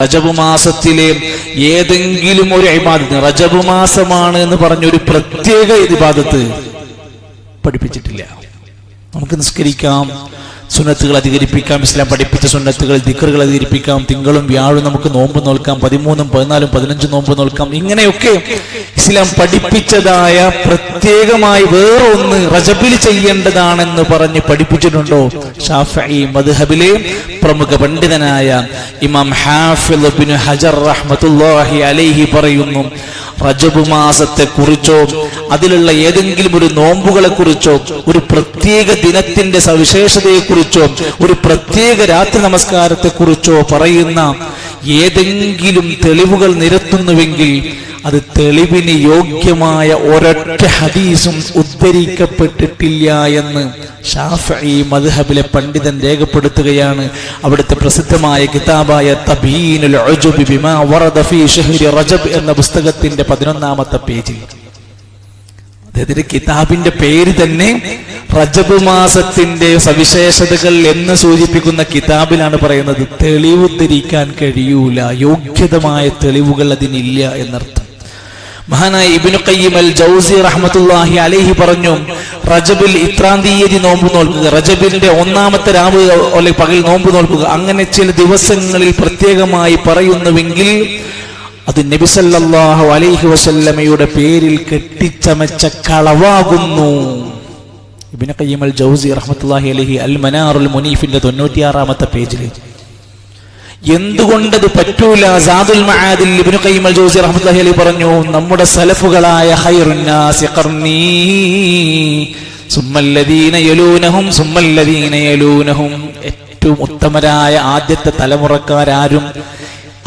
റജബ് മാസത്തിലെ ഏതെങ്കിലും ഒരു ഇബാദത്ത്, റജബ് മാസമാണ് എന്ന് പറഞ്ഞൊരു പ്രത്യേക ഇബാദത്ത് പഠിപ്പിച്ചിട്ടില്ല. നമുക്ക് നിസ്കരിക്കാം, സുന്നത്തുകൾ അധികരിപ്പിക്കാം, ഇസ്ലാം പഠിപ്പിച്ച സുന്നത്തുകൾ ദിക്റുകൾ അധികരിപ്പിക്കാം, തിങ്കളും വ്യാഴവും നമുക്ക് നോമ്പ് നോൽക്കാം, 13, 14, 15 നോമ്പ് നോൽക്കാം. ഇങ്ങനെയൊക്കെ ഇസ്ലാം പഠിപ്പിച്ചതായ പ്രത്യേകമായി വേറൊന്ന് റജബിൽ ചെയ്യേണ്ടതാണെന്ന് പറഞ്ഞ് പഠിപ്പിച്ചിട്ടുണ്ടോ? ഷാഫിഈ മദ്ഹബിലെ പ്രമുഖ പണ്ഡിതനായ ഇമാം ഹാഫിദ് ഇബ്നു ഹജർ റഹ്മത്തുള്ളാഹി അലൈഹി പറയുന്നു, റജബ് മാസത്തെ കുറിച്ചോ അതിലുള്ള ഏതെങ്കിലും ഒരു നോമ്പുകളെ കുറിച്ചോ ഒരു പ്രത്യേക ദിനത്തിന്റെ സവിശേഷതയെ കുറിച്ചോ ഒരു പ്രത്യേക രാത്രി നമസ്കാരത്തെ കുറിച്ചോ പറയുന്ന ഏതെങ്കിലും തെളിവുകൾ നിരത്തുന്നുവെങ്കിൽ അത് തെളിവിന് യോഗ്യമായ ഒരൊറ്റ ഹദീസും ഉദ്ധരിക്കപ്പെട്ടിട്ടില്ല എന്ന് ഷാഫിഈ മദ്ഹബിലെ പണ്ഡിതൻ രേഖപ്പെടുത്തുകയാണ്. അവിടുത്തെ പ്രസിദ്ധമായ കിതാബായ തബീനുൽ ഉജബ് ബിമാ വറദ ഫീ ശഹ്രി റജബ് എന്ന പുസ്തകത്തിന്റെ 11ാമത്തെ പേജിൽ, അതായത് കിതാബിന്റെ പേര് തന്നെ റജബ് മാസത്തിന്റെ സവിശേഷതകൾ എന്ന് സൂചിപ്പിക്കുന്ന കിതാബിലാണ് പറയുന്നത്. തെളിവ് ഉദ്ധരിക്കാൻ കഴിയൂല, യോഗ്യതമായ തെളിവുകൾ അതിനില്ല എന്നർത്ഥം. മഹാനായ ഇബ്നു ഖയ്യിം അൽ ജൗസി റഹ്മത്തുള്ളാഹി അലൈഹി പറഞ്ഞു, റജബിൽ ഇത്രാം തീയതി നോമ്പ് നോൽക്കുക, റജബിന്റെ 1ാമത്തെ രാവ് അല്ലെങ്കിൽ പകൽ നോമ്പ് നോൽക്കുക, അങ്ങനെ ചില ദിവസങ്ങളിൽ പ്രത്യേകമായി പറയുന്നുവെങ്കിൽ അത് നബി സല്ലല്ലാഹു അലൈഹി വസല്ലമയുടെ പേരിൽ കെട്ടിച്ചമച്ച കളവാകുന്നു. ഇബ്നു ഖയ്യിം അൽ ജൗസി റഹ്മത്തുള്ളാഹി അലൈഹി അൽ മനാറുൽ മുനീഫിന്റെ 96ാമത്തെ പേജിൽ എന്തുകൊണ്ടത് പറ്റൂല? സാദുൽ മആദിൽ ഇബ്നു ഖയ്യിം അൽ ജൗസി റഹ്മത്തുള്ളാഹി അലൈഹി പറഞ്ഞു, നമ്മുടെ സലഫുകളായ ഖൈറുൻ നാസി ഖർനീ സുമ്മല്ലദീന യലൂനഹും സുമ്മല്ലദീന യലൂനഹും, ഏറ്റവും ഉത്തമരായ ആദ്യത്തെ തലമുറക്കാരും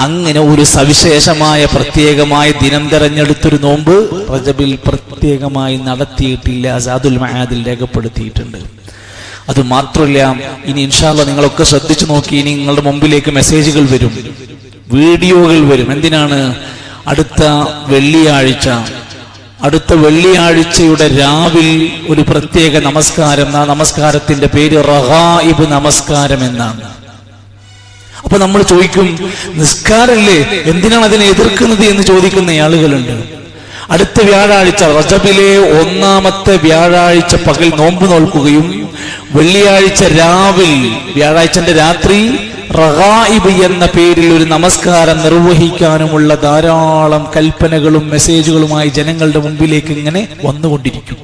അങ്ങനെ ഒരു സവിശേഷമായ പ്രത്യേകമായ ദിനം തെരഞ്ഞെടുത്തൊരു നോമ്പ് റജബിൽ പ്രത്യേകമായി നടത്തിയിട്ടില്ല. സാദുൽ മആദിൽ രേഖപ്പെടുത്തിയിട്ടുണ്ട്. അത് മാത്രമല്ല, ഇനി ഇൻഷാ അല്ലാഹ് നിങ്ങളൊക്കെ ശ്രദ്ധിച്ചു നോക്കി, ഇനി നിങ്ങളുടെ മുമ്പിലേക്ക് മെസ്സേജുകൾ വരും, വീഡിയോകൾ വരും. എന്തിനാണ്? അടുത്ത വെള്ളിയാഴ്ചയുടെ രാവിൽ ഒരു പ്രത്യേക നമസ്കാരം, ആ നമസ്കാരത്തിന്റെ പേര് റഗായിബ് നമസ്കാരം എന്നാണ്. അപ്പൊ നമ്മൾ ചോദിക്കും, നിസ്കാരല്ലേ, എന്തിനാണ് അതിനെ എതിർക്കുന്നത് എന്ന് ചോദിക്കുന്ന ആളുകളുണ്ട്. അടുത്ത വ്യാഴാഴ്ച റജബിലെ 1ാമത്തെ വ്യാഴാഴ്ച പകൽ നോമ്പ് നോൽക്കുകയും വെള്ളിയാഴ്ച രാവിൽ വ്യാഴാഴ്ചന്റെ രാത്രി റഗായിബ് എന്ന പേരിൽ ഒരു നമസ്കാരം നിർവഹിക്കാനുമുള്ള ധാരാളം കൽപ്പനകളും മെസ്സേജുകളുമായി ജനങ്ങളുടെ മുമ്പിലേക്ക് ഇങ്ങനെ വന്നുകൊണ്ടിരിക്കും.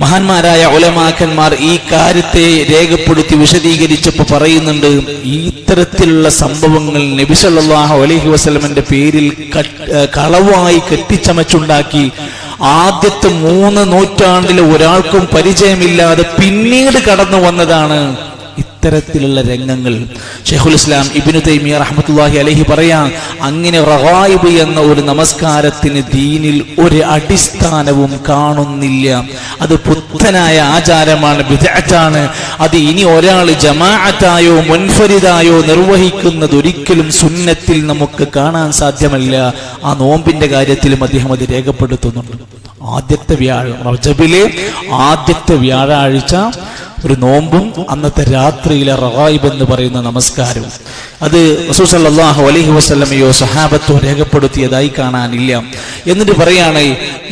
മഹാന്മാരായ ഉലമാക്കന്മാർ ഈ കാര്യത്തെ രേഖപ്പെടുത്തി വിശദീകരിച്ചപ്പോൾ പറയുന്നുണ്ട്, ഇത്തരത്തിലുള്ള സംഭവങ്ങൾ നബി സല്ലല്ലാഹു അലൈഹി വസല്ലമയുടെ പേരിൽ കളവായി കെട്ടിച്ചമച്ചുണ്ടാക്കി ആദ്യത്തെ 3 നൂറ്റാണ്ടിലെ ഒരാൾക്കും പരിചയമില്ലാതെ പിന്നീട് കടന്നു വന്നതാണ് ഇത്തരത്തിലുള്ള രംഗങ്ങൾ. ശൈഖുൽ ഇസ്ലാം ഇബ്നു തൈമിയ്യ റഹ്മത്തുള്ളാഹി അലൈഹി പറയാം, അങ്ങനെ റഗായിബ് എന്ന ഒരു നമസ്കാരത്തിന് ദീനിൽ ഒരു അടിസ്ഥാനവും കാണുന്നില്ല. അത് പുത്തനായ ആചാരമാണ്, ബിദ്അത്താണ്. അത് ഇനി ഒരാൾ ജമാഅത്തായോ മുൻഫരിദായോ നിർവഹിക്കുന്നത് ഒരിക്കലും സുന്നത്തിൽ നമുക്ക് കാണാൻ സാധ്യമല്ല. ആ നോമ്പിന്റെ കാര്യത്തിലും അദ്ദേഹം അത് രേഖപ്പെടുത്തുന്നുണ്ട്. ആദ്യത്തെ റജബിലെ ആദ്യത്തെ വ്യാഴാഴ്ച ഒരു നോമ്പും അന്നത്തെ രാത്രിയിലെ റഗായിബ് എന്ന് പറയുന്ന നമസ്കാരവും അത് റസൂൽ സല്ലല്ലാഹു അലൈഹി വസല്ലമയോ സഹാബത്തോ രേഖപ്പെടുത്തിയതായി കാണാനില്ല. എന്നിട്ട് പറയാണ്,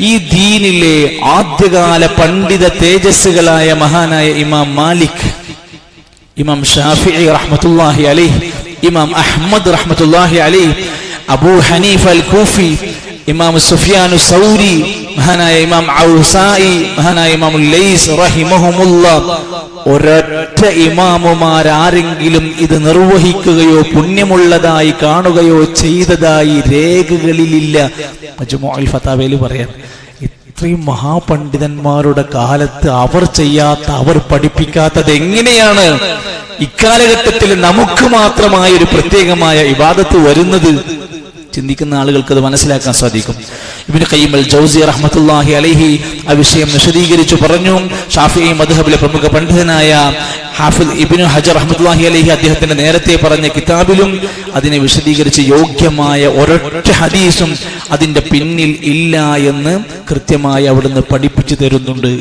ഈ ദീനിലെ ആദ്യകാല പണ്ഡിത തേജസ്സുകളായ മഹാനായ ഇമാം മാലിക്, ഇമാം ഷാഫിഈ റഹ്മത്തുള്ളാഹി അലൈഹി, ഇമാം അഹ്മദ് റഹ്മത്തുള്ളാഹി അലൈഹി, അബൂ ഹനീഫ അൽ കൂഫി, ഇമാം സുഫിയാനു സൗരി, മഹാനായ ഇമാം ഔസായി, മഹാനായ ഇമാം ലൈസ് റഹിമഹുമുല്ലാഹ്, ഒരൊറ്റ ഇമാമുമാരാരെങ്കിലും ഇത് നിർവഹിക്കുകയോ പുണ്യമുള്ളതായി കാണുകയോ ചെയ്തതായി രേഖകളിലില്ല. മജ്മുഉൽ ഫതാവയിൽ പറയാം, ഇത്രയും മഹാപണ്ഡിതന്മാരുടെ കാലത്ത് അവർ ചെയ്യാത്ത, അവർ പഠിപ്പിക്കാത്തത് എങ്ങനെയാണ് ഇക്കാലഘട്ടത്തിൽ നമുക്ക് മാത്രമായ ഒരു പ്രത്യേകമായ ഇബാദത്ത് വരുന്നത്? ചിന്തിക്കുന്ന ആളുകൾക്ക് അത് മനസ്സിലാക്കാൻ സാധിക്കും. ഇബ്നു ഖയ്യിം അൽ ജൗസി റഹ്മത്തുള്ളാഹി അലൈഹി ആ വിഷയം വിശദീകരിച്ചു പറഞ്ഞു. ഷാഫിഈ മദ്ഹബിലെ പ്രമുഖ പണ്ഡിതനായ ഹാഫിദ് ഇബ്നു ഹജർ റഹ്മത്തുള്ളാഹി അലൈഹി അദ്ദേഹത്തിന്റെ നേരത്തെ പറഞ്ഞ കിതാബിലും അതിനെ വിശദീകരിച്ച് യോഗ്യമായ ഒരൊറ്റ ഹദീസും അതിന്റെ പിന്നിൽ ഇല്ല എന്ന് കൃത്യമായി അവിടുന്ന് പഠിപ്പിച്ചു തരുന്നുണ്ട്.